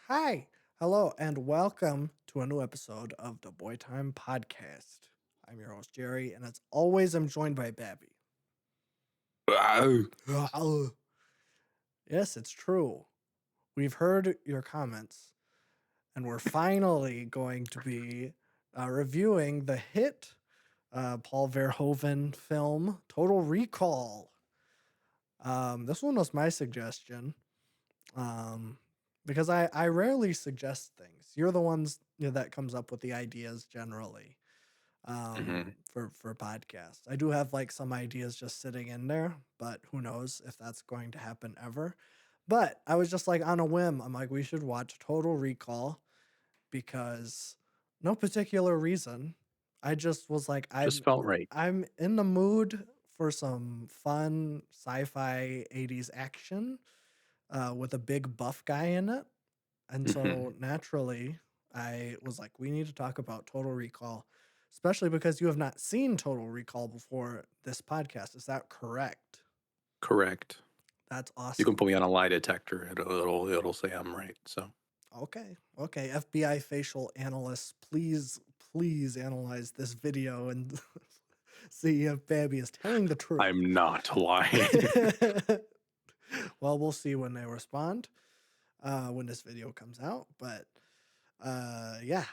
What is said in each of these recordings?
Hi, hello, and welcome to a new episode of the Boy Time Podcast. I'm your host, Jerry, and as always, I'm joined by Babby. Yes, it's true. We've heard your comments, and we're finally going to be reviewing the hit Paul Verhoeven film, Total Recall. This one was my suggestion. Because I rarely suggest things. You're the ones that comes up with the ideas generally Mhm. for podcasts. I do have like some ideas just sitting in there, but who knows if that's going to happen ever. But I was just like on a whim. I'm like, we should watch Total Recall because no particular reason. I just was like, Just felt right. I'm in the mood for some fun sci-fi 80s action with a big buff guy in it. And Mhm. so naturally, I was like, we need to talk about Total Recall, especially because you have not seen Total Recall before this podcast. Is that correct? Correct. That's You can awesome. put me on a lie detector, it'll say I'm right, so Okay. Okay. FBI facial analysts, please analyze this video and see if Babby is telling the truth. I'm not lying. Well, we'll see when they respond, when this video comes out. But yeah.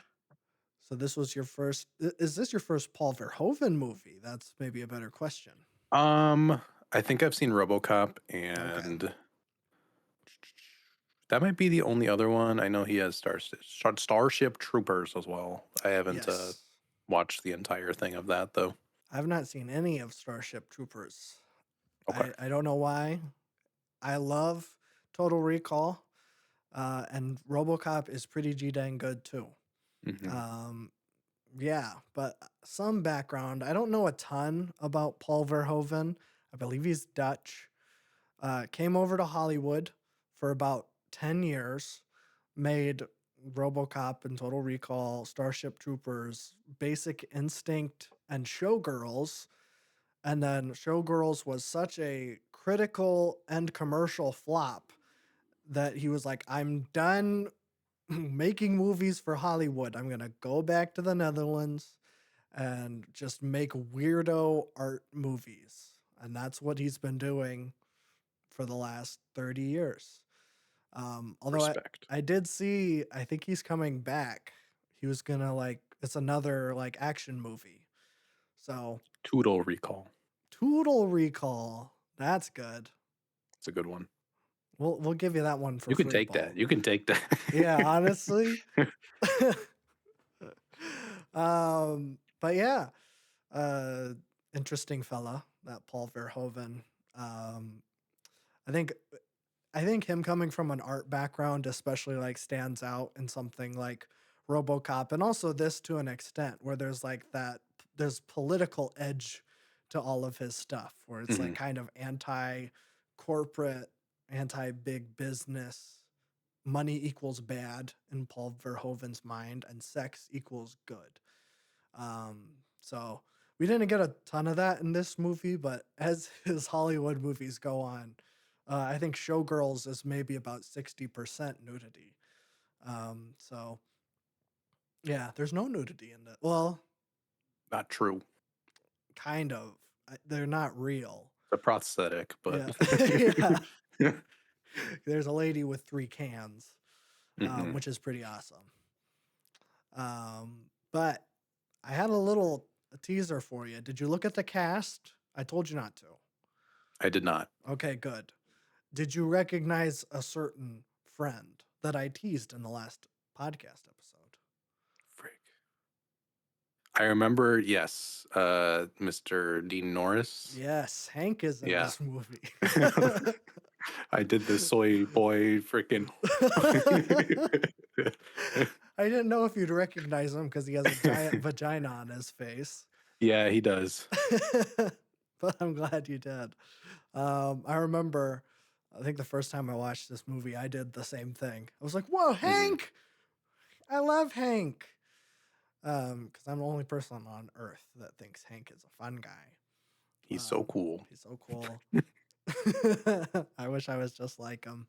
So this was your first. Is this your first Paul Verhoeven movie? That's maybe a better question. Um, I think I've seen RoboCop, Okay. and that might be the only other one. I know he has Starship Troopers as well. I haven't, Yes. watched the entire thing of that, though. I've not seen any of Starship Troopers. Okay. I don't know why. I love Total Recall, and RoboCop is pretty g dang good too. Mhm. Um, yeah, but some background. I don't know a ton about Paul Verhoeven. I believe he's Dutch. Came over to Hollywood for about 10 years, made RoboCop and Total Recall, Starship Troopers, Basic Instinct, and Showgirls. And then Showgirls was such a critical and commercial flop that he was like, I'm done making movies for Hollywood. I'm going to go back to the Netherlands and just make weirdo art movies. And that's what he's been doing for the last 30 years. Although Respect. I did see, I think he's coming back. He was gonna like, it's another like action movie. So Toodle Recall. Toodle Recall, that's good. It's a good one. We'll give you that one for You can free, take that. Paul. You can take Yeah, that. honestly. But yeah, uh, interesting fella that Paul Verhoeven. Um, I think I think him coming from an art background especially like stands out in something like RoboCop and also this to an extent where there's like that there's political edge to all of his stuff where it's like Mhm. kind of anti corporate, anti big business. Money equals bad in Paul Verhoeven's mind and sex equals good. So we didn't get a ton of that in this movie, but as his Hollywood movies go on, I think Showgirls is maybe about 60% nudity. So yeah, there's no nudity in it. Well, Not true. kind of. They're not real. It's a prosthetic, but Yeah, yeah. There's a lady with three cans, Mhm. which is pretty awesome. But I had a little teaser for you. Did you look at the cast? I told you not to. I did not. Okay, good. Did you recognize a certain friend that I teased in the last podcast episode? Freak. I remember, yes, Mr. Dean Norris. Yes, Hank is in Yeah. this movie. I did the soy boy freaking. I didn't know if you'd recognize him because he has a giant vagina on his face. Yeah, he does. But I'm glad you did. I remember, I think the first time I watched this movie, I did the same thing. I was like, "Whoa, Mhm. Hank! I love Hank." Because I'm the only person on Earth that thinks Hank is a fun guy. He's so cool. He's so cool. I wish I was just like him.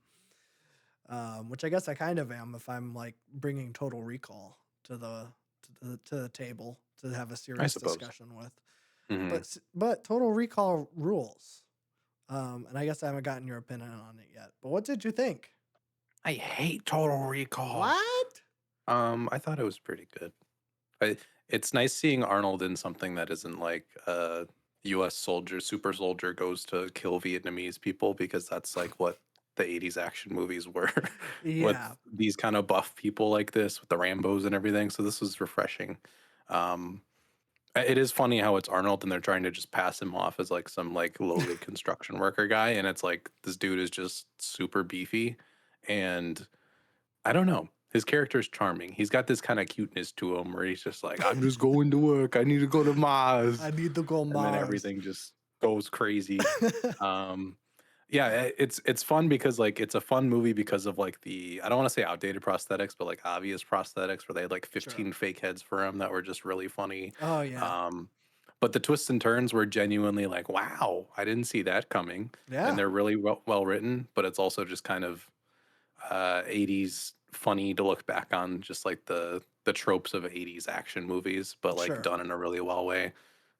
which I guess I kind of am if I'm like bringing Total Recall to the table to have a I serious suppose. discussion with. Hmm. But Total Recall rules. And I guess I haven't gotten your opinion on it yet. But what did you think? I hate Total Recall. What? I thought it was pretty good. I, it's nice seeing Arnold in something that isn't like U.S. soldier, super soldier goes to kill Vietnamese people because that's like what the '80s action movies were with Yeah, these kind of buff people like this with the Rambos and everything. So this was refreshing. Um, it is funny how it's Arnold and they're trying to just pass him off as like some like lowly construction worker guy, and it's like this dude is just super beefy and I don't know. His character is charming. He's got this kind of cuteness to him where he's just like, I'm just going to work. I need to go to I Mars. need to go And then Mars. everything just goes crazy. Um, yeah, it's fun because like it's a fun movie because of like the I don't want to say outdated prosthetics, but like obvious prosthetics where they had like Sure. 15 fake heads for him that were just really funny. Oh yeah. Um, but the twists and turns were genuinely like, wow, I didn't see that coming. And Yeah. they're really well written, but it's also just kind of 80s funny to look back on, just like the tropes of 80s action movies, but like Sure. done in a really well way.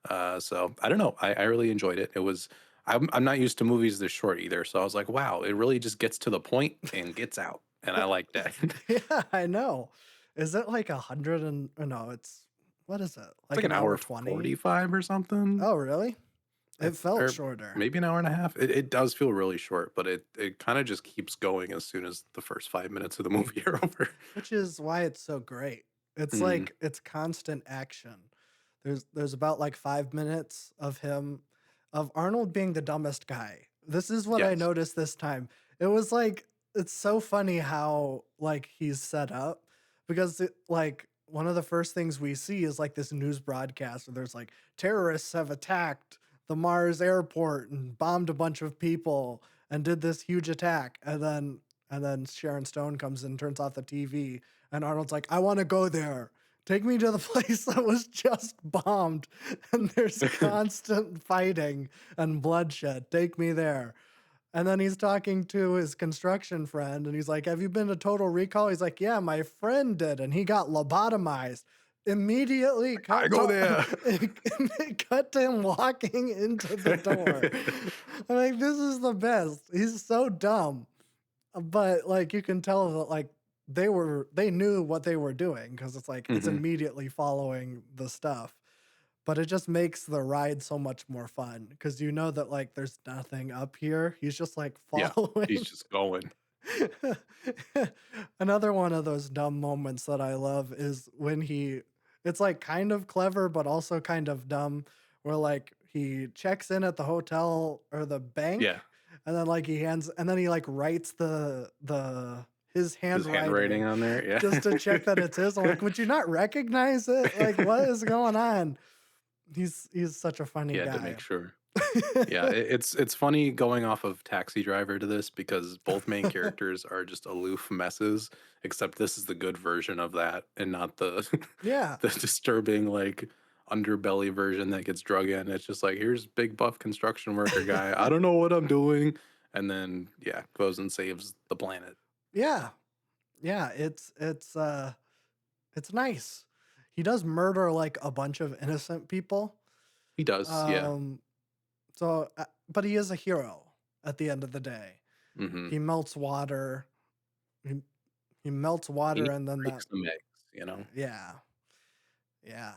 So I don't know. I really enjoyed it. It was I'm not used to movies this short either, so I was like, wow, it really just gets to the point and gets out, and I like that. It's Yeah, I know. Is it like 100 and or no, it's what is it? Like like an an hour hour 20? 45 or something. Oh, really? It felt Or shorter, maybe an hour and a half. It does feel really short, but it kind of just keeps going as soon as the first 5 minutes of the movie are over. which is why it's so great. It's Mhm. like it's constant action. There's about like 5 minutes of him of Arnold being the dumbest guy. This is what I Yes. noticed this time. It was like it's so funny how like he's set up because like one of the first things we see is like this news broadcast where there's like terrorists have attacked the Mars airport and bombed a bunch of people and did this huge attack. And then Sharon Stone comes in, turns off the TV, and Arnold's like, I want to go there. Take me to the place that was just bombed and there's constant fighting and bloodshed. Take me there. And then he's talking to his construction friend and he's like, have you been to Total Recall? He's like, yeah, my friend did. And he got lobotomized. Immediately I cut go to, there. cut to him walking into the door. I'm like, this is the best. He's so dumb. But like you can tell that like they knew what they were doing because it's like it's Mhm. immediately following the stuff. But it just makes the ride so much more fun because you know that like there's nothing up here. He's just like Yeah, he's following. just going. Another one of those dumb moments that I love is when it's like kind of clever but also kind of dumb where like he checks in at the hotel or the bank Yeah, and then like and then he like writes the his his handwriting handwriting on there, just to check that it's his. I'm yeah. like, would you not recognize it? Like, what is going on? He's such a He funny had to guy. make sure. Yeah, it's funny going off of Taxi Driver to this because both main characters are just aloof messes, except this is the good version of that and not the Yeah. the disturbing like underbelly version that gets drug in. It's just like here's big buff construction worker guy. I don't know what I'm doing, and then yeah, goes and saves the planet. Yeah. Yeah, it's nice. He does murder like a bunch of innocent people. He does, yeah. Um but he is a hero at the end of the day. Hmm. He melts water. He, he melts He water and then that breaks some eggs. yeah. Yeah.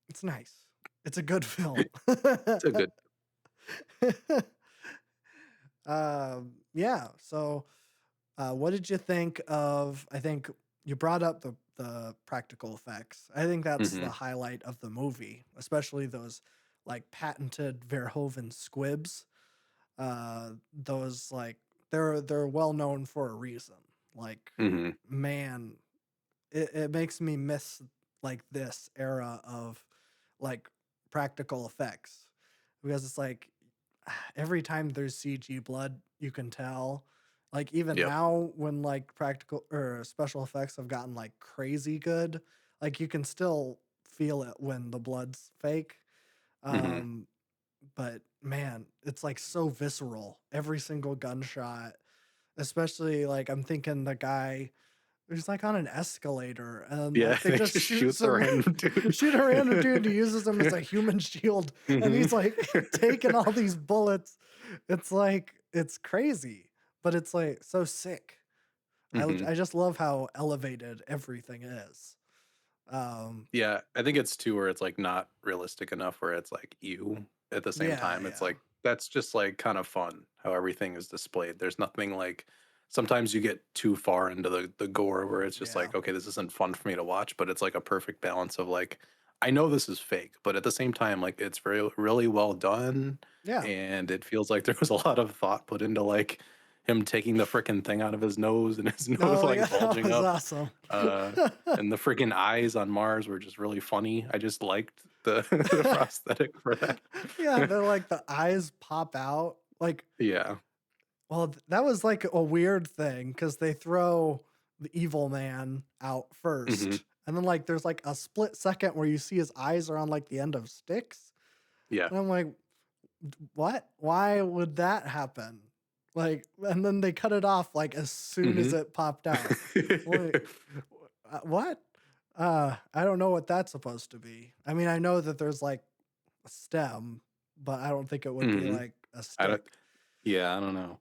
It's nice. It's a good film. It's a good. Yeah, so what did you think of? I think you brought up the practical effects. I think that's the Hmm. highlight of the movie, especially those like patented Verhoeven squibs. Those like they're well known for a reason. Like, Hmm. man, it makes me miss like this era of like practical effects because it's like every time there's CG blood, you can tell. Like even Yep. now, when like practical or special effects have gotten like crazy good, like you can still feel it when the blood's fake. Hmm. Um, but man, it's like so visceral. Every single gunshot, especially like I'm thinking the guy who's like on an escalator and Yeah, like they they just just shoot shoot the some random dude. shoot a random dude and he uses him as a human shield and Mhm. he's like taking all these bullets. It's like it's crazy, but it's like so sick. Mhm. I just love how elevated everything is. Um Yeah, I think it's too where it's, like, not realistic enough where it's, like, ew, at the same yeah, time, it's, yeah. like, that's just, like, kinda fun how everything is displayed. There's nothing, like sometimes you get too far into the gore where it's just Yeah. like, "Okay, this isn't fun for me to watch," but it's, like, a perfect balance of, like, I know this is fake, but at the same time, like, it's very really well done, Yeah. and it feels like there was a lot of thought put into, like, him taking the fricking thing out of his nose and his nose, Oh like, yeah, that bulging was up. awesome. Uh, and the freaking eyes on Mars were just really funny. I just liked the the prosthetic for that. Yeah, they're like the eyes pop out. Like, Yeah. well, that was like a weird thing because they throw the evil man out Mhm. first. And then like there's like a split second where you see his eyes are on like the end of sticks. Yeah. And I'm like, what? Why would that happen? Like, and then they cut it off like as soon as Mhm. it popped out. Like, what? I don't know what that's supposed to be. I mean, I know that there's like a stem, but I don't think it would be Mhm. like a I don't stick. yeah, I don't know.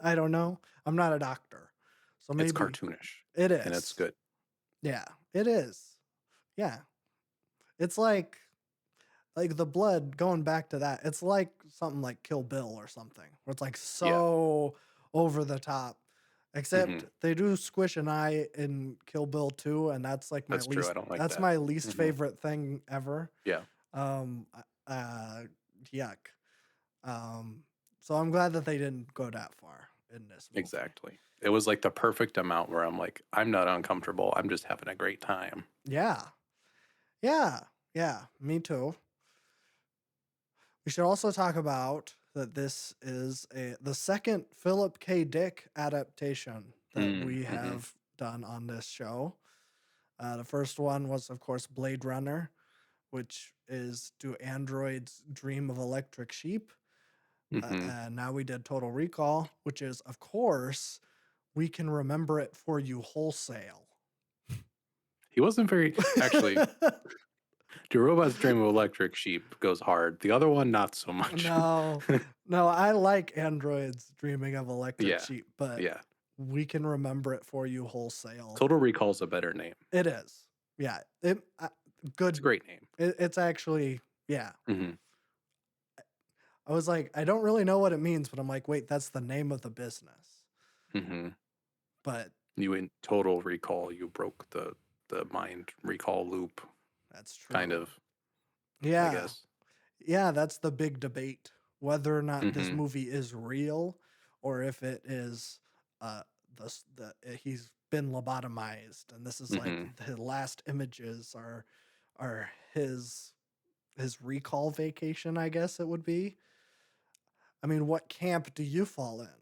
I don't know. I'm not a doctor. So It's maybe cartoonish, it and it's is. good. Yeah, it is. Yeah. It's like the blood going back to that. It's like something like Kill Bill or something where it's like Yeah. so over the top. Except Mhm. they do squish an eye in Kill Bill 2 and That's true, I don't like that's that. my least Mhm. favorite thing ever. Yeah, Um uh yuck. Um so I'm glad that they didn't go that far in this movie. exactly. It was, like, the perfect amount where I'm like, "I'm not uncomfortable, I'm just having a great time." Yeah. Yeah. Yeah, me too. We should also talk about that this is the second Philip K. Dick adaptation that we Mhm. have done on this show. The first one was, of course, Blade Runner, which is Do Androids Dream of Electric Sheep? Mhm. And now we did Total Recall, which is, of course, We Can Remember It For You Wholesale. He wasn't very actually Do Robots Dream of Electric Sheep goes hard. The other one, not so much. No, no, I like Androids Dreaming of Electric Yeah. Sheep, but Yeah. We Can Remember It For You Wholesale. Total Recall's a better name. It is. Yeah. It's a Good. great name. It's actually, yeah. Mhm. I was like, I don't really know what it means, but I'm like, wait, that's the name of the business. Mhm. But You in Total Recall, you broke the mind recall loop, that's kind true. of, I Yeah. guess. Yeah. That's the big debate whether or not this Mhm. movie is real or if it is, uh, he's been lobotomized and this is like Mhm. the last images are his recall vacation, I guess it would be. I mean, what camp do you fall in?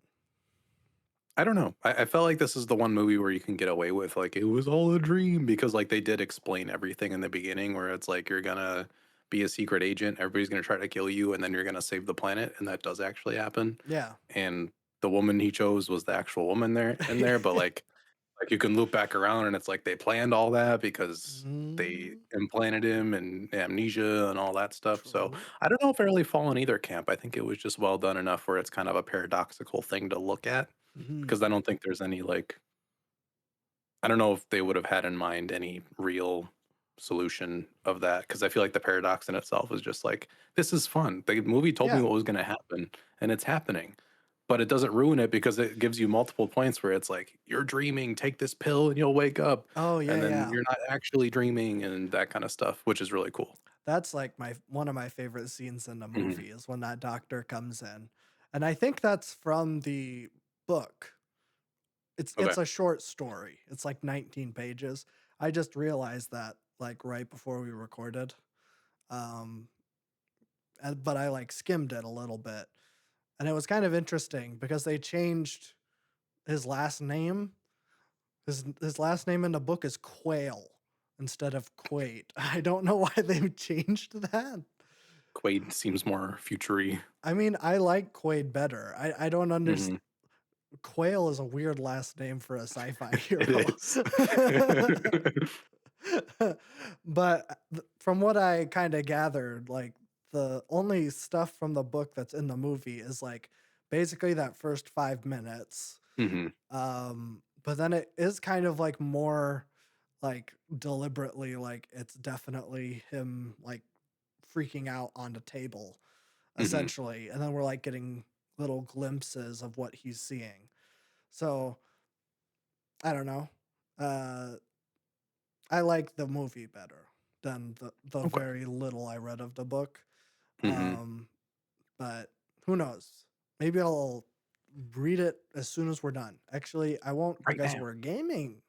I don't know. I felt like this is the one movie where you can get away with, like, "It was all a dream," because, like, they did explain everything in the beginning where it's like, you're gonna be a secret agent, everybody's gonna try to kill you, and then you're gonna save the planet, and that does actually happen. Yeah. And the woman he chose was the actual woman there in there, but, like, you can loop back around and it's like they planned all that because they Mm, implanted him and amnesia and all that stuff, so true. I don't know if I really fall in either camp. I think it was just well done enough where it's kind of a paradoxical thing to look at Mhm. because I don't think there's any, like I don't know if they would have had in mind any real solution of that because I feel like the paradox in itself is just like, "This is fun. The movie told me Yeah. what was gonna happen, and it's happening." But it doesn't ruin it because it gives you multiple points where it's like, "You're dreaming, take this pill and you'll wake up," Oh, and yeah, then yeah. you're not actually dreaming and that kinda stuff, which is really cool. That's like my one of my favorite scenes in the Mhm. movie is when that doctor comes in. And I think that's from the book. It's Okay. a short story. It's like 19 pages. I just realized that like right before we recorded. Um but I like skimmed it a little bit. And it was kind of interesting because they changed his last name. His last name in the book is Quail instead of Quaid. I don't know why they changed that. Quaid seems more futury. I mean, I like Quaid better. I don't understand. Hmm. Quail is a weird last name for a sci-fi It hero. is. But from what I kind of gathered, like the only stuff from the book that's in the movie is like basically that first 5 minutes. Hmm. But then it is kind of like more like deliberately like it's definitely him like freaking out on the table Hmm. essentially, and then we're like getting little glimpses of what he's seeing. So I don't know. Uh, I like the movie better than the Okay. very little I read of the book. Hmm. Um, but who knows? Maybe I'll read it as soon as we're done. Actually, I won't Right because now. we're gaming,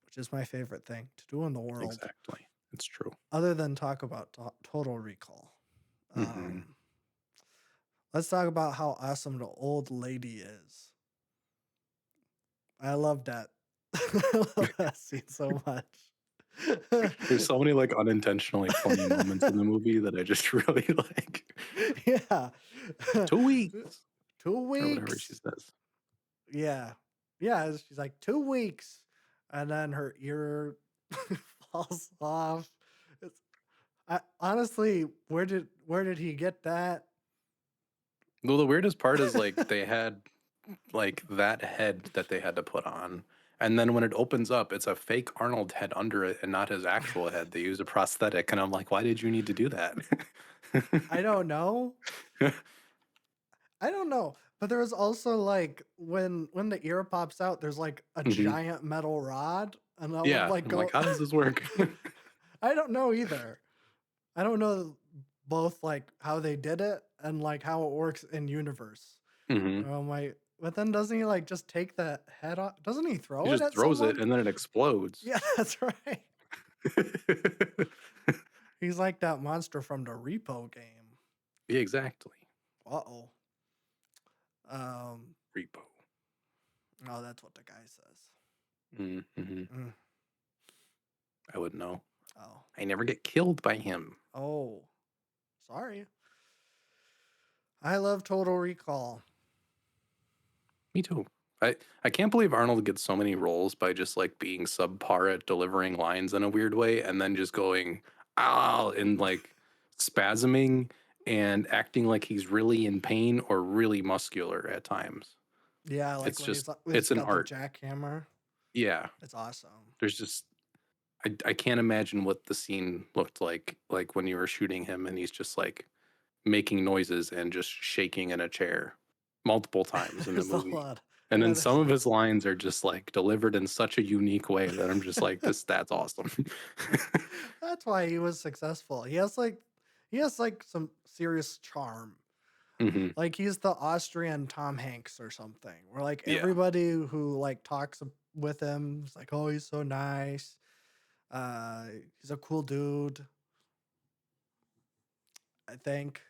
which is my favorite thing to do in the world, Exactly. It's true. other than talk about Total Recall. Hmm. Um, let's talk about how awesome the old lady is. I love that. I love that scene so much. There's so many like unintentionally funny moments in the movie that I just really like. Yeah. 2 weeks Two or whatever she weeks. says. Yeah. Yeah. She's like 2 weeks. And then her ear falls off. It's honestly, where did he get that? Well, the weirdest part is like they had like that head that they had to put on. And then when it opens up, it's a fake Arnold head under it and not his actual head. They use a prosthetic. And I'm like, why did you need to do that? I don't know. I don't know. But there was also like when the ear pops out, there's like a Hmm. giant metal rod, and I would Yeah. like I'm like, go. how does this work? I don't know either. I don't know both like how they did it and like how it works in universe. Hmm. I'm like, but then doesn't he like just take the head off? Doesn't he He throw it just at throws it someone? and then it explodes. Yeah, that's right. He's like that monster from the Repo game. Yeah, exactly. Uh-oh. Um, Repo. oh, that's what the guy says. Hmm. Mm, I would know. oh. I never get killed by him. Oh. Sorry. I love Total Recall. Me too. I can't believe Arnold gets so many roles by just like being subpar at delivering lines in a weird way and then just going ah and like spasming and acting like he's really in pain or really muscular at times. Yeah, like It's when just he's it's an got the art. jackhammer. Yeah. It's awesome. There's just I can't imagine what the scene looked like when you were shooting him and he's just like making noises and just shaking in a chair multiple times in the There's a movie. lot. And Yeah, then some of his lines are just like delivered in such a unique way that I'm just like, that's awesome. that's why he was successful. He has like some serious charm. Hmm. Like he's the Austrian Tom Hanks or something. Where like Yeah. everybody who like talks with him is like, oh, he's so nice. Uh, he's a cool dude. I think,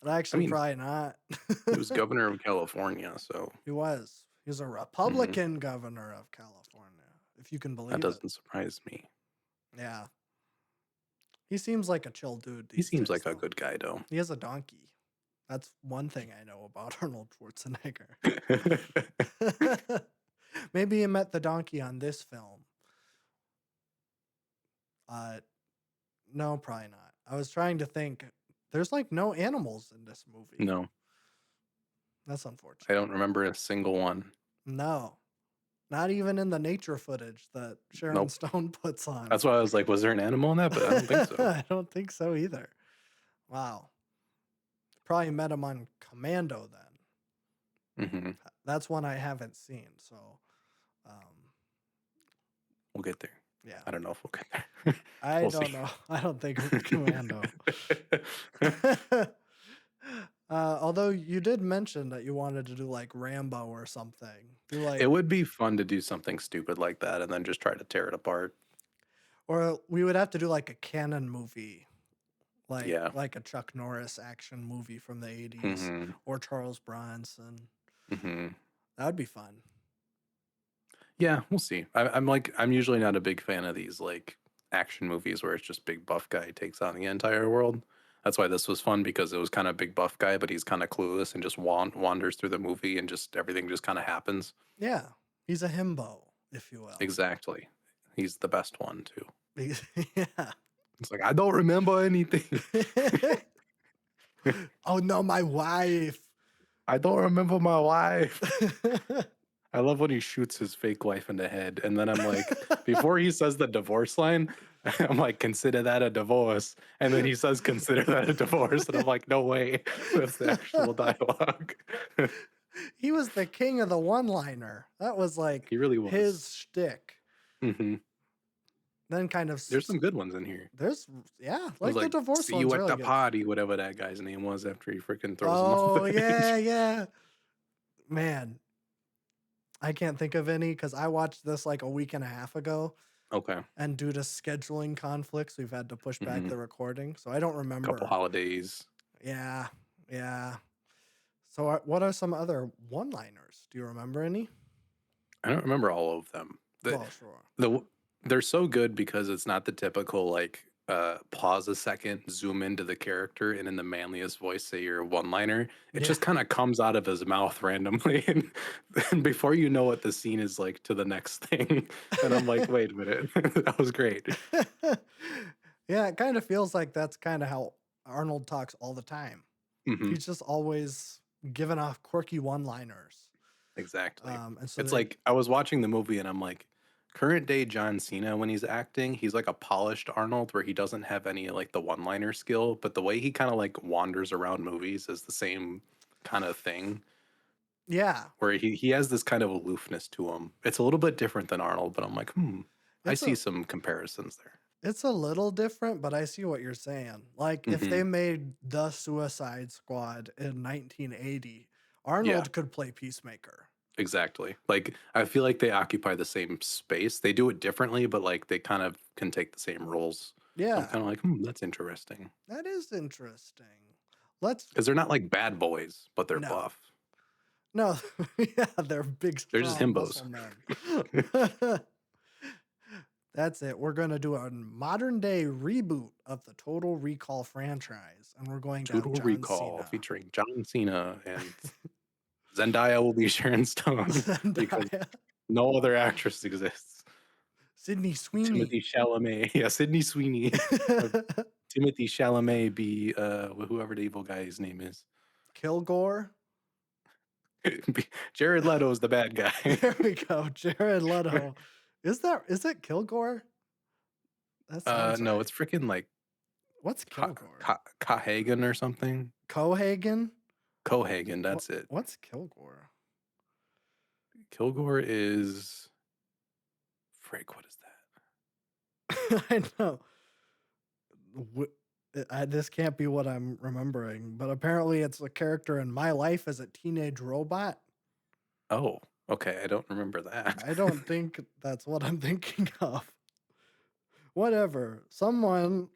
but I actually, mean, probably not. he was governor of California, so He was. He's a mhm, Republican governor of California, if you can that believe it. doesn't surprise me. Yeah, he seems like a chill dude He these seems days, like a though. good guy, though. He has a donkey. That's one thing I know about Arnold Schwarzenegger. Maybe he met the donkey on this film. Uh, no, probably not. I was trying to think. There's like no animals in this movie. No, That's I unfortunate. don't remember a single one. No, not even in the nature footage that Sharon Nope. Stone puts on. That's why I was like, was there an animal in that? But I don't think so. I don't think so either. Wow. Probably met him on Commando then. Hmm. That's one I haven't seen. So, um, We'll get there. yeah. I don't know if we'll get there. I We'll see. don't know. I don't think Commando. Although you did mention that you wanted to do like Rambo or something. Do It like, would be fun to do something stupid like that and then just try to tear it apart. or we would have to do like a canon movie, like Yeah. like a Chuck Norris action movie from the 80s Hmm. or Charles Bronson. Hmm. That would be fun. Yeah, we'll see. I'm usually not a big fan of these like action movies where it's just big buff guy takes on the entire world. That's why this was fun because it was kind of big buff guy, but he's kind of clueless and just wanders through the movie and just everything just kind of happens. Yeah, he's a himbo, if you will. Exactly. He's the best one too. Yeah. It's like I don't remember anything. Oh no, my wife. I don't remember my wife. I love when he shoots his fake wife in the head, and then I'm like, before he says the divorce line, I'm like, consider that a divorce, and then he says, consider that a divorce, and I'm like, no way, that's the actual dialogue. He was the king of the one-liner. That was like He really his was. shtick. Hmm. Then kind of There's some good ones in here. there's yeah, It was like the like, divorce see one's you at really the good. party, whatever that guy's name was after he freaking throws him off Oh the yeah, edge. yeah. Man, I can't think of any because I watched this like a week and a half ago, Okay. and due to scheduling conflicts, we've had to push back Hmm. the recording, so I don't Couple remember. holidays. Yeah, yeah. So what are some other one-liners? Do you remember any? I don't remember all of them. Well, sure. The they're so good because it's not the typical like pause a second, zoom into the character, and in the manliest voice say your one liner. It Yeah. just kind of comes out of his mouth randomly, and before you know it, the scene is like to the next thing. And I'm like, wait a minute, that was great. Yeah, it kind of feels like that's kind of how Arnold talks all the time. Hmm. He's just always giving off quirky one-liners. Exactly. And so It's they, like I was watching the movie and I'm like, current day John Cena when he's acting, he's like a polished Arnold where he doesn't have any like the one-liner skill, but the way he kind of like wanders around movies is the same kind of thing yeah, where he has this kind of aloofness to him. It's a little bit different than Arnold, but I'm like, I it's see a some comparisons there. it's a little different, but I see what you're saying. Like if Hmm. they made The Suicide Squad in 1980, Yeah, Arnold could play Peacemaker. exactly. Like I feel like they occupy the same space. They do it differently, but like they kind of can take the same roles. So I'm Yeah, kind of like, that's interesting. that is interesting. Let's Because they're not like bad boys, but they're no. buff. No, yeah, they're big, They're just strong himbos. muscle men. That's it. We're gonna do a modern day reboot of the Total Recall franchise, and we're going to have Total John Recall Cena. featuring John Cena and Zendaya will be Sharon Stone because Zendaya, no other actress exists. Sydney Sweeney, Timothy Chalamet, yeah, Sydney Sweeney. Have Timothy Chalamet be whoever the evil guy's name is. Kilgore. Jared Leto is the bad guy. There we go. Jared Leto. Is it Kilgore? That sounds No, right. it's freaking like What's Kilgore? Cohagen or something. Cohagen? Cohagen, that's it. What's Kilgore? Kilgore is Frick, what is that? I know. This can't be what I'm remembering, but apparently it's a character in My Life as a Teenage Robot. Oh, okay. I don't remember that. I don't think that's what I'm thinking of. Whatever. Someone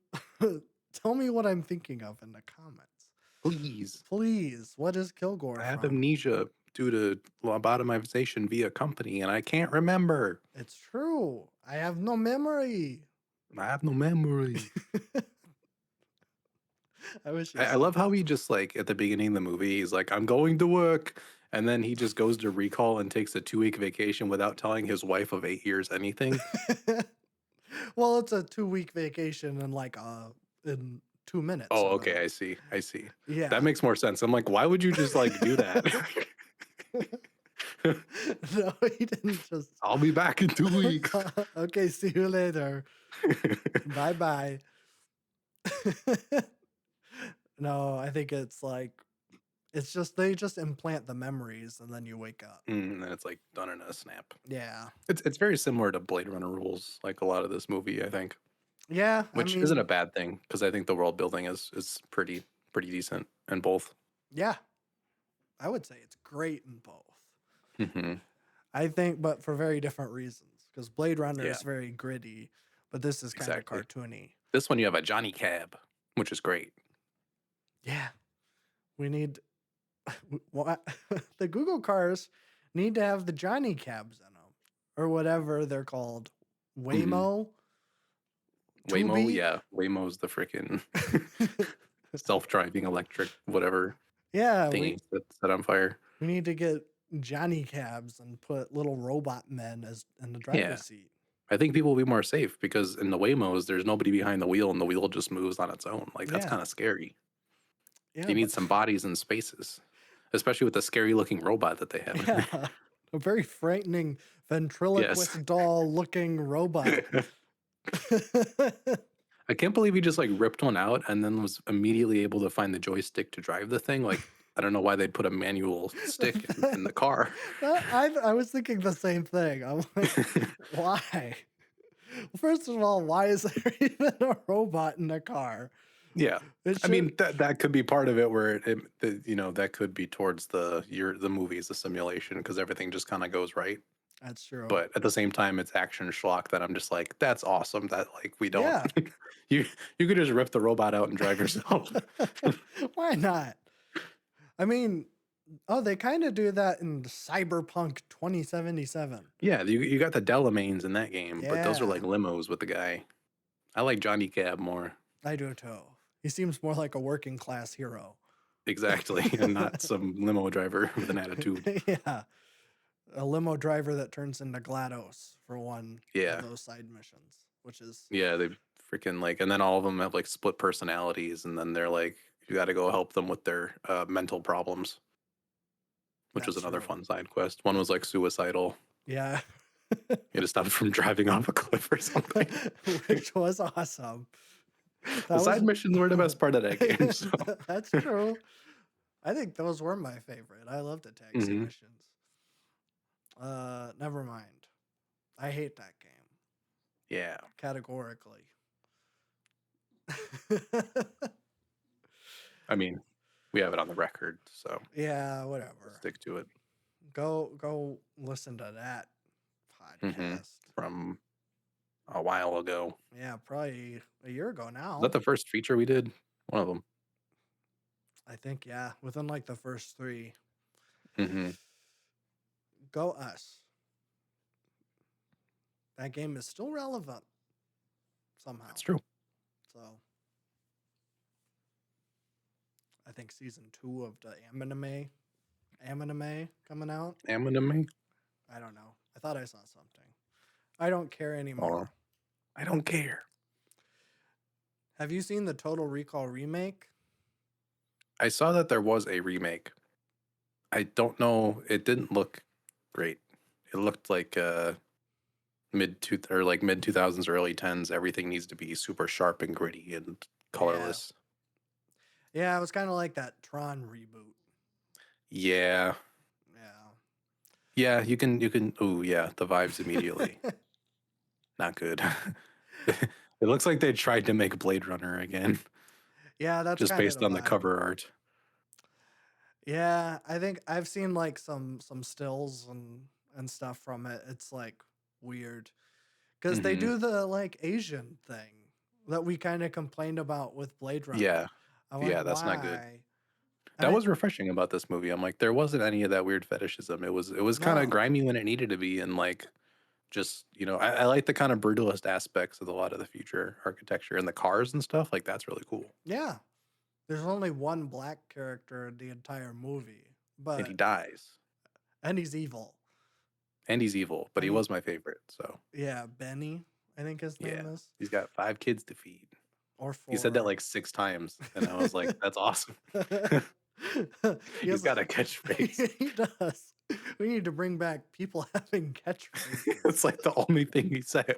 tell me what I'm thinking of in the comments. Please. Please. What is Kilgore I have from? amnesia due to lobotomization via company, and I can't remember. It's true. I have no memory. I have no memory. I wish you I said love how he just like at the beginning of the movie, he's like, I'm going to work. And then he just goes to recall and takes a 2-week vacation without telling his wife of 8 years anything. that. Well, it's a 2-week vacation in in 2 minutes Oh, or okay. whatever. I see. I see. Yeah. That makes more sense. I'm like, why would you just like do that? No, he didn't just. I'll be back in 2 weeks. Okay, see you later. Bye bye. No, I think it's like it's just they just implant the memories and then you wake up. And then it's like done in a snap. Yeah. It's very similar to Blade Runner rules, like a lot of this movie, I think, Yeah, I which isn't a mean, bad thing because I think the world building is pretty decent in both. yeah. I would say it's great in both. Hmm. I think, but for very different reasons. Because Blade Runner Yeah, is very gritty, but this is kind of exactly. cartoony. This one you have a Johnny Cab, which is great. Yeah. We need what the Google cars need to have the Johnny cabs in them or whatever they're called. Hmm. Waymo, Waymo, Tubi. yeah, Waymo's the freaking self-driving electric whatever Yeah, thingy that's set on fire. we need to get Johnny cabs and put little robot men as in the Yeah. driver's seat. I think people will be more safe because in the Waymos, there's nobody behind the wheel and the wheel just moves on its own. Like that's Yeah, kind of scary. yeah, You but need some bodies in spaces, especially with the scary looking robot that they have in there. yeah, a very frightening Yes. ventriloquist doll looking robot. I can't believe he just like ripped one out and then was immediately able to find the joystick to drive the thing. Like, I don't know why they'd put a manual stick in the car. I was thinking the same thing. I'm like, why? First of all, why is there even a robot in a car? Yeah. It I should. mean that could be part of it where that could be towards the movie's a simulation because everything just kind of goes right. That's true. But at the same time, it's action schlock that I'm just like, that's awesome. That like we don't Yeah. you you could just rip the robot out and drive yourself. Why not? I mean, oh, they kind of do that in Cyberpunk 2077. Yeah, you got the Delamains in that game, but those are Yeah, like limos with the guy. I like Johnny Cab more. I do too. He seems more like a working class hero. Exactly, and not some limo driver with an attitude. Yeah, a limo driver that turns into GLaDOS for one of Yeah, those side missions, which is yeah, they freaking like, and then all of them have like split personalities, and then they're like, you got to go help them with their mental problems, which was that's another true. fun side quest. One was like suicidal. Yeah, You had to stop him from driving off a cliff or something. which was awesome. The That side was missions were the best part of that game. So, that's true. I think those were my favorite. I love the taxi hmm missions. Never mind. I hate that game yeah, categorically. I mean, we have it on the record, so Yeah, we'll whatever. stick to it. Go listen to that hmm podcast. From a while ago. Yeah, probably a year ago Was now. that the first feature we did? One of them. I think, yeah, within like the first three. hmm Go us. That game is still relevant somehow. That's true. So I think season 2 of the anime coming out. Anime? I don't know. I thought I saw something. I don't care anymore. Oh, I don't care. Have you seen the Total Recall remake? I saw that there was a remake. I don't know. It didn't look great. It looked like mid 2000s, early 10s. Everything needs to be super sharp and gritty and Yeah. colorless. Yeah, it was kind of like that Tron reboot. Yeah. Yeah. Yeah, you can oh yeah, the vibes immediately. Not good. It looks like they tried to make Blade Runner again, Yeah, that's just kind of based the on the vibe. cover art. Yeah, I think I've seen like some stills and stuff from it. It's like weird because they hmm do the like Asian thing that we kind of complained about with Blade Runner. Yeah. I'm like, Yeah, that's not good. why? And That I was refreshing about this movie. I'm like, there wasn't any of that weird fetishism. It was kind of no, grimy when it needed to be, and like just I like the kind of brutalist aspects of a lot of the future architecture and the cars and stuff. Like that's really cool. yeah. There's only one black character in the entire movie, And he but dies. and he's evil. And he's evil, but he And was my favorite. So yeah, Benny, I think his yeah. name is, He's got 5 kids to feed. or He said that 4. like 6 times, and I was like, that's awesome. He He's has got a catchphrase. he does. We need to bring back people having catchphrases. It's like the only thing he said.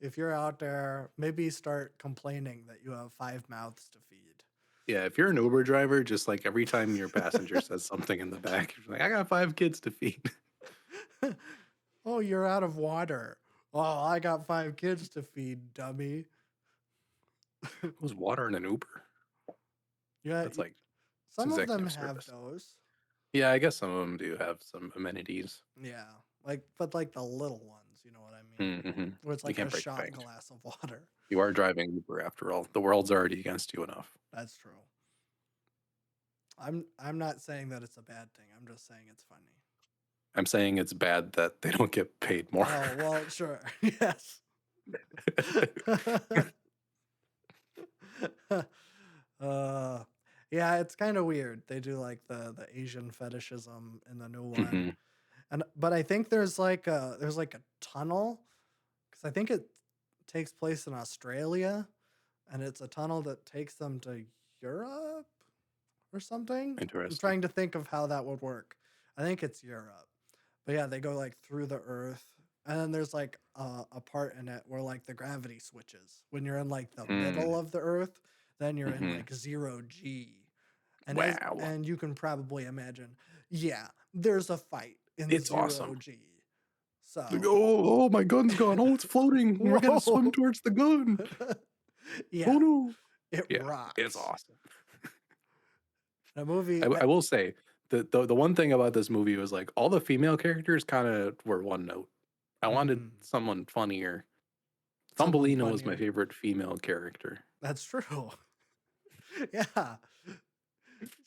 If you're out there, maybe start complaining that you have 5 mouths to feed. Yeah, if you're an Uber driver, just like every time your passenger says something in the back, you're like, I got 5 kids to feed. Oh, you're out of water. Oh, I got 5 kids to feed, dummy. Was water in an Uber? Yeah, That's like some of them executive have service. those. Yeah, I guess some of them do have some amenities. Yeah, but like the little ones, you know what I mean? Mm-hmm. Where it's You like can't a break the shot bank. glass of water. You are driving Uber after all. The world's already against you enough. That's true. I'm not saying that it's a bad thing. I'm just saying it's funny. I'm saying it's bad that they don't get paid more. Oh, well, sure. Yes. uh, yeah, it's kind of weird. They do like the Asian fetishism in the new one, Hmm. and but I think there's like a tunnel because I think it takes place in Australia, and it's a tunnel that takes them to Europe or something. I'm Interesting. trying to think of how that would work. I think it's Europe. But yeah, they go like through the earth. And then there's like a part in it where like the gravity switches. When you're in like the middle of the earth, then you're in Mm-hmm. like 0 G. Wow. And you can probably imagine, yeah, there's a fight in It's awesome. 0 G. Like, So oh, my gun's gone. Oh, it's floating. We're gonna swim whoa. towards the gun. Oh Yeah, no. it Yeah, it's rocks. awesome. A movie I that will say the one thing about this movie was like all the female characters kind of were one note. I wanted mm, someone funnier. someone Thumbelina was my funnier. favorite female character. That's true. Yeah.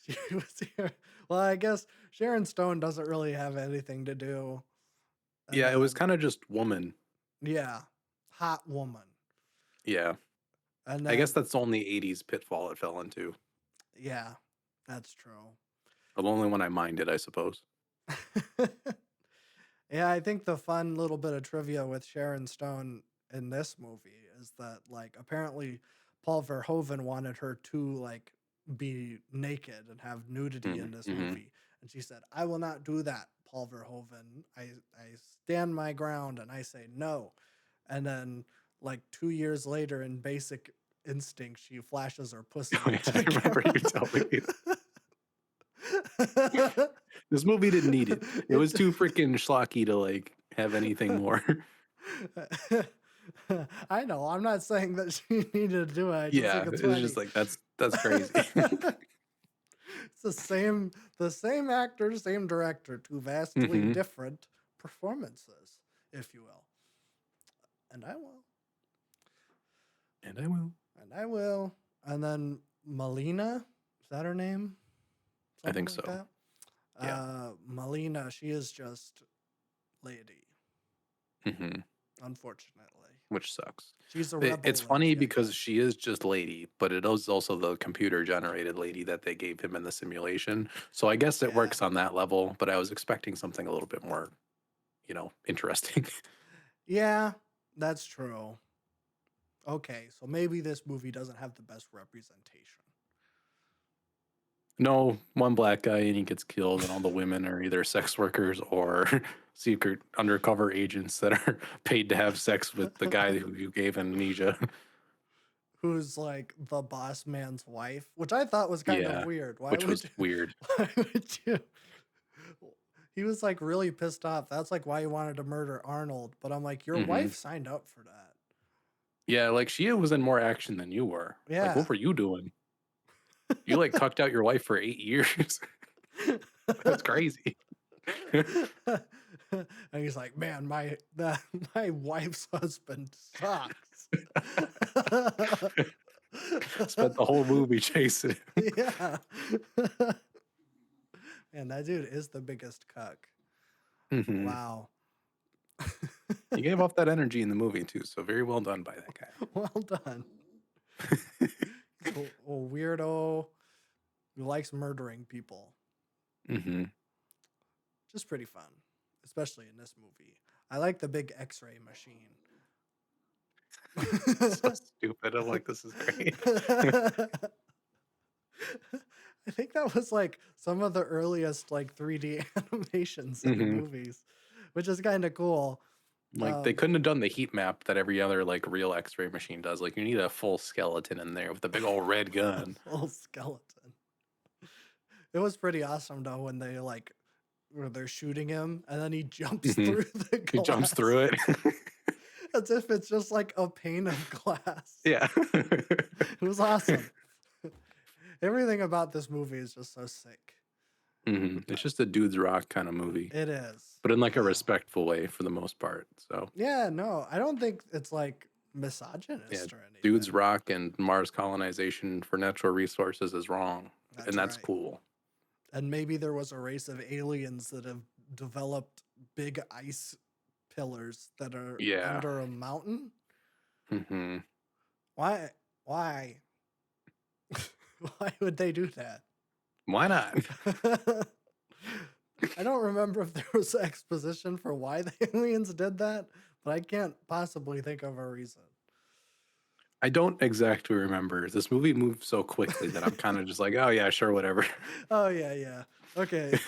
She was here. Well, I guess Sharon Stone doesn't really have anything to do. And Yeah, it was then, kind of just woman. yeah, hot woman. Yeah, And I guess then, that's the only '80s pitfall it fell into. yeah, that's true. The only one I minded, I suppose. Yeah, I think the fun little bit of trivia with Sharon Stone in this movie is that, like, apparently Paul Verhoeven wanted her to, like, be naked and have nudity in this Mm-hmm. movie. And she said, I will not do that, Paul Verhoeven. I stand my ground and I say no. And then, like, 2 years later, in Basic Instinct, she flashes her pussy Oh yeah, into I the remember you telling me camera. this movie didn't need it. It was It's too freaking schlocky to like have anything more. I know. I'm not saying that she needed to do it. I just think Yeah, it's it's just funny. like that's crazy. It's the same actor, same director, two vastly Hmm. different performances, if you will. And I will. And I will. And I will. And then Melina, is that her name? I Something think like so. that. Yeah. Melina, she is just lady, Hmm. unfortunately. Which sucks. She's a It's rebel funny lady, I because guess. she is just lady, but it is also the computer generated lady that they gave him in the simulation. So I guess it Yeah. works on that level, but I was expecting something a little bit more, interesting. Yeah, that's true. Okay, so maybe this movie doesn't have the best representation. No, one black guy and he gets killed, and all the women are either sex workers or secret undercover agents that are paid to have sex with the guy who you gave amnesia. Who's like the boss man's wife, which I thought was kind of Yeah, weird. Why which would was weird. why would you He was like really pissed off. That's like why he wanted to murder Arnold, but I'm like your Hmm. wife signed up for that. Yeah, like Shia was in more action than you were. Like, Yeah. what were you doing? You like cucked out your wife for 8 years. That's crazy. And he's like, "Man, my wife's husband sucks." Spent the whole movie chasing Yeah. Man, that dude is the biggest cuck. him. Hmm. Wow. He gave off that energy in the movie too, so very well done by that Well done. guy. He's a weirdo who likes murdering people. Hmm. Just pretty fun, especially in this movie. I like the big X-ray machine. So stupid. I'm like, this is great. I think that was like some of the earliest like 3D animations in Hmm. movies, which is kind of cool. Like they Um, couldn't have done the heat map that every other like real X-ray machine does. Like you need a full skeleton in there with a big old red a gun. full skeleton. It was pretty awesome though when they like where they're shooting him and then he jumps Hmm. through the He jumps glass through it. as if it's just like a pane of glass. Yeah. It was awesome. Everything about this movie is just so sick. It's just a dude's rock kind of movie, It is. but in like a Yeah. respectful way for the most part. So Yeah, no, I don't think it's like yeah, misogynist or dude's anything. rock and Mars colonization for natural resources is wrong, That's and that's right. cool. And maybe there was a race of aliens that have developed big ice pillars that are Yeah. under a mountain. Hmm. Why? Why? Why would they do that? Why not? I don't remember if there was exposition for why the aliens did that, but I can't possibly think of a reason. I don't exactly remember. This movie moved so quickly that I'm kind of just like, oh yeah, sure, whatever. Oh yeah. Okay.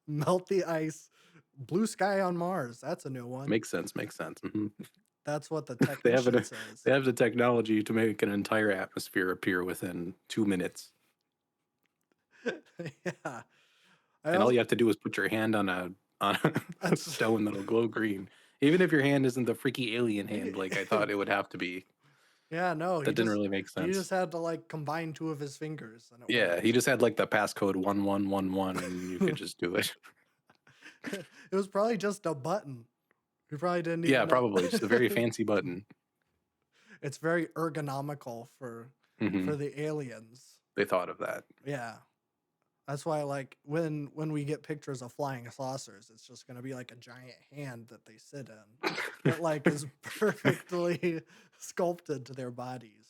Melt the ice. Blue sky on Mars. That's a new one. Makes sense. Makes sense. That's what the They have technician says. they have the technology to make an entire atmosphere appear within 2 minutes, Yeah. and all you have to do is put your hand on a stone that'll glow green. Even if your hand isn't the freaky alien hand, like I thought it would have to be. Yeah, no, That didn't really make he just sense. had to like combine two of his fingers and it Yeah, worked. he just had like the passcode 1111, and you could just do it. It was probably just a button. He probably didn't Yeah, even know. probably just a very fancy button. It's very ergonomical for Hmm. the aliens. They thought of that. Yeah. That's why like when we get pictures of flying saucers, it's just gonna be like a giant hand that they sit in. That like is perfectly sculpted to their bodies.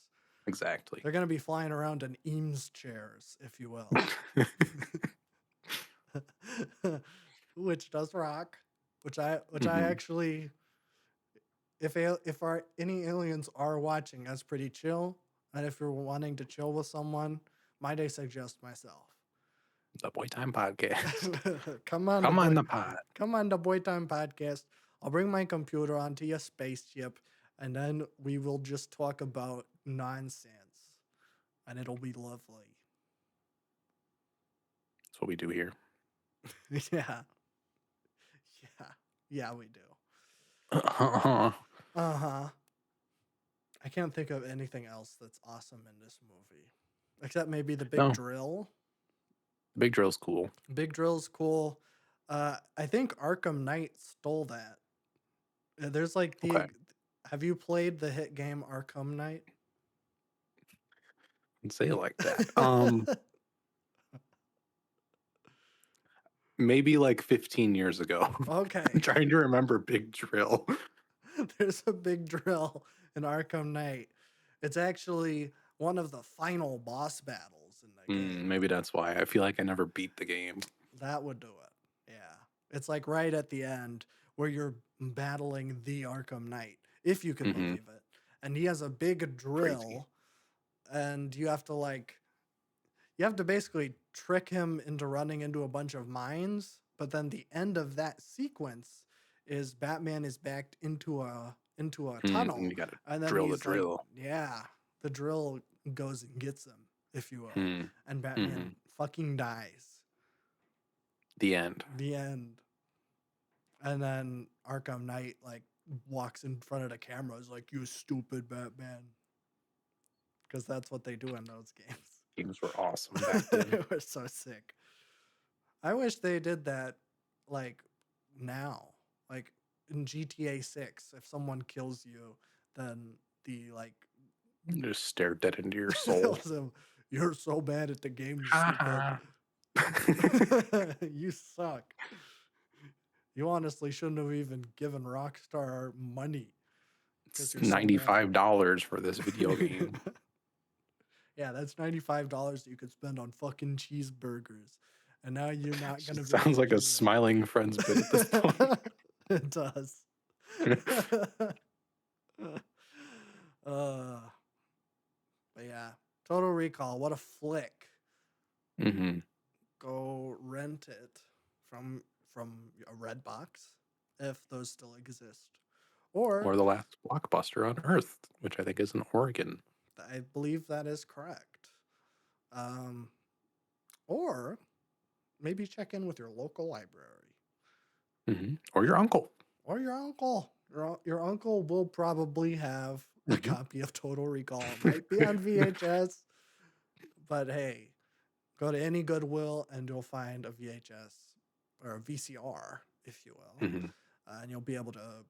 Exactly. They're gonna be flying around in Eames chairs, if you will. Which does rock. Which I Mhm. actually, if any aliens are watching, that's pretty chill. And if you're wanting to chill with someone, might I suggest myself? The Boy Time Podcast. Come on Come on the pod. come on the Boy Time podcast. I'll bring my computer onto your spaceship, and then we will just talk about nonsense, and it'll be lovely. That's what we do here. Yeah, yeah, we do. Uh-huh. Uh-huh. I can't think of anything else that's awesome in this movie. Except maybe the big No, drill. Big Drill's cool. Big drill's cool. I think Arkham Knight stole that. There's like Okay. have you played the hit game Arkham Knight? Don't say it like that. Maybe like 15 years ago. Okay. I'm trying to remember Big Drill. There's a big drill in Arkham Knight. It's actually one of the final boss battles in the game. Maybe that's why. I feel like I never beat the game. That would do it. Yeah. It's like right at the end where you're battling the Arkham Knight, if you can Mhm. believe it. And he has a big drill, and you have to basically trick him into running into a bunch of mines, but then the end of that sequence is Batman is backed into a tunnel, You gotta and then drill the he's like, drill. yeah, the drill goes and gets him, if you will, Hmm. and Batman fucking dies. The end. The end. And then Arkham Knight like walks in front of the camera, is like, "You stupid Batman," because that's what they do in those games. Games were awesome back then. They were so sick. I wish they did that like now, like in GTA 6. If someone kills you, then the like You just stare dead into your soul. tells them, "You're so bad at the game, you Ha stupid. You suck. You honestly shouldn't have even given Rockstar money because It's you're so bad." $95 for this video game. Yeah, that's $95 that you could spend on fucking cheeseburgers. And now you're not gonna be Sounds able like to a do Smiling Friends bit at this point. that. It does. But yeah, Total Recall, what a flick. Hmm. Go rent it from a Redbox, if those still exist. Or Or the last blockbuster on Earth, which I think is in Oregon. I believe that is correct. Or maybe check in with your local library. Or your uncle. Or your uncle. Your uncle will probably have a Mhm. copy of Total Recall. It might be on VHS, but hey, go to any Goodwill and you'll find a VHS or a VCR, if you will, Mhm. and you'll be able to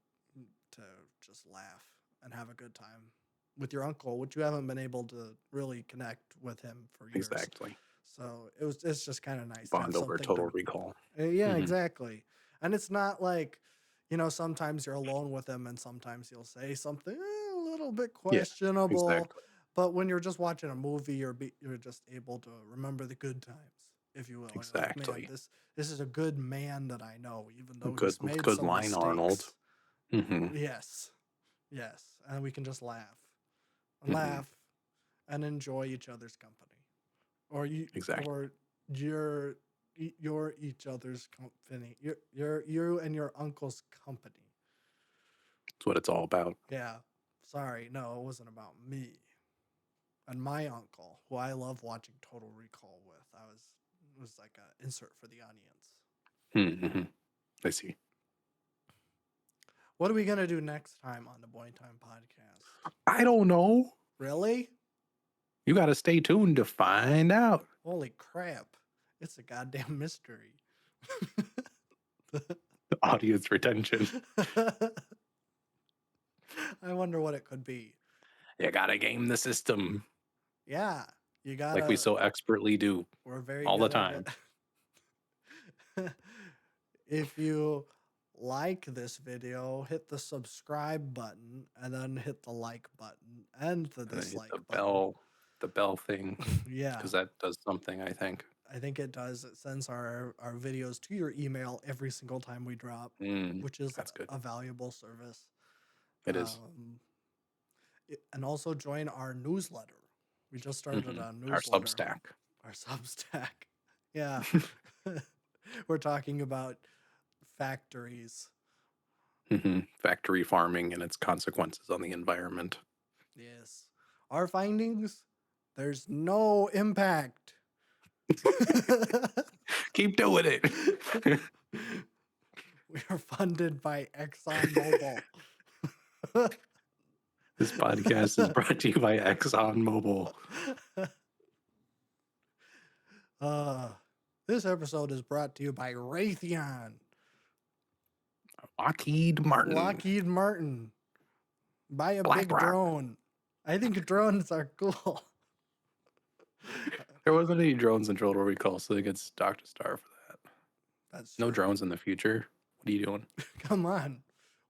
just laugh and have a good time with your uncle, which you haven't been able to really connect with him for years. Exactly. So it's just kind of nice Bond to have over something Total Recall. Yeah, Mhm. exactly. And it's not like, sometimes you're alone with him and sometimes he'll say something a little bit Yeah, questionable, exactly. But when you're just watching a movie, you're just able to remember the good times, if you will. You're like, man, Exactly. this is a good man that I know, even though Good he's made good some line, Arnold. mistakes. Hmm. Yes, yes, and we can just laugh and Hmm. laugh and enjoy each other's company, or Exactly. or your your each other's company, you and your uncle's company. That's what it's all about. Yeah, sorry, no, it wasn't about me and my uncle, who I love watching Total Recall with. It was like a insert for the audience. Hmm. I see. What are we gonna do next time on the Boy Time podcast? I don't know. Really? You got to stay tuned to find out. Holy crap! It's a goddamn mystery. Audience retention. I wonder what it could be. You got to game the system Yeah, you like we gotta. so expertly do We're very all the good at time. it. If you like this video, hit the subscribe button and then hit the like button and the And then hit dislike button. the bell thing, Yeah, because that does something, I think. I think it does. It sends our videos to your email every single time we drop, Mm, which is that's good. a valuable service. It is. And also join our newsletter. We just started Mhm. a Our newsletter. Substack. Our Substack. Yeah. We're talking about factories. Factory farming and its consequences on the environment. Yes. Our findings, there's no impact. Keep doing it. We are funded by ExxonMobil. This podcast is brought to you by ExxonMobil. This episode is brought to you by Raytheon. Lockheed Martin. Lockheed Martin. Buy a big BlackRock. drone. I think drones are cool. There wasn't any drones in Total Recall, so they get Dr. Star for that. That's No true. drones in the future. What are you doing? Come on.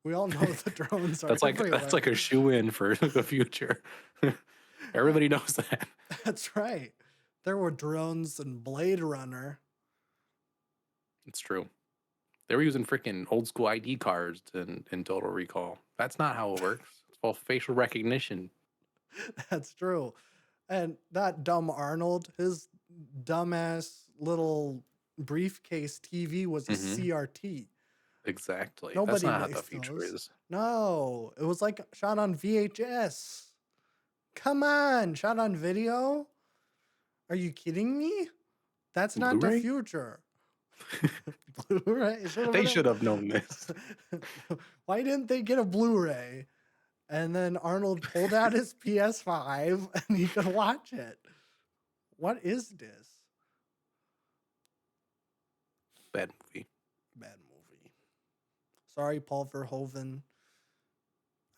We all know the drones are That's everywhere. like a shoe-in for the future. Everybody knows that. That's right. There were drones in Blade Runner. It's true. They were using freaking old school ID cards in Total Recall. That's not how it works. It's all facial recognition. That's true. And that dumb Arnold, his dumbass little briefcase TV was a CRT. Exactly. Nobody That's not how makes the future those. is. No, it was like shot on VHS. Come on, shot on video? Are you kidding me? That's not Blu-ray? the future. Blu-ray? They should have known this. Why didn't they get a Blu-ray? And then Arnold pulled out his PS5 and he could watch it. What is this? Bad movie. Bad movie. Sorry, Paul Verhoeven.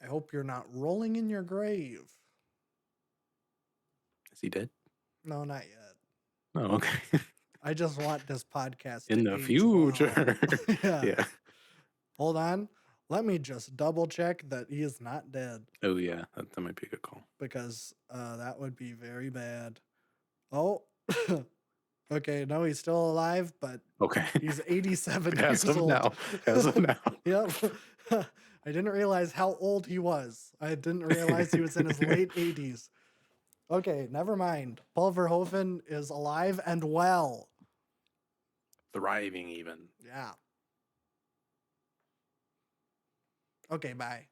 I hope you're not rolling in your grave. Is he dead? No, not yet. Oh, okay. I just want this podcast In to the age future. well. Yeah. Yeah. Hold on. Let me just double check that he is not dead, Oh, yeah. That might be a good call. because that would be very bad. Oh, okay. No, he's still alive, but Okay. he's 87 As years of old. now. As of now. Yep. I didn't realize how old he was. I didn't realize he was in his late 80s. Okay, never mind. Paul Verhoeven is alive and well. Thriving, even. Yeah. Okay, bye.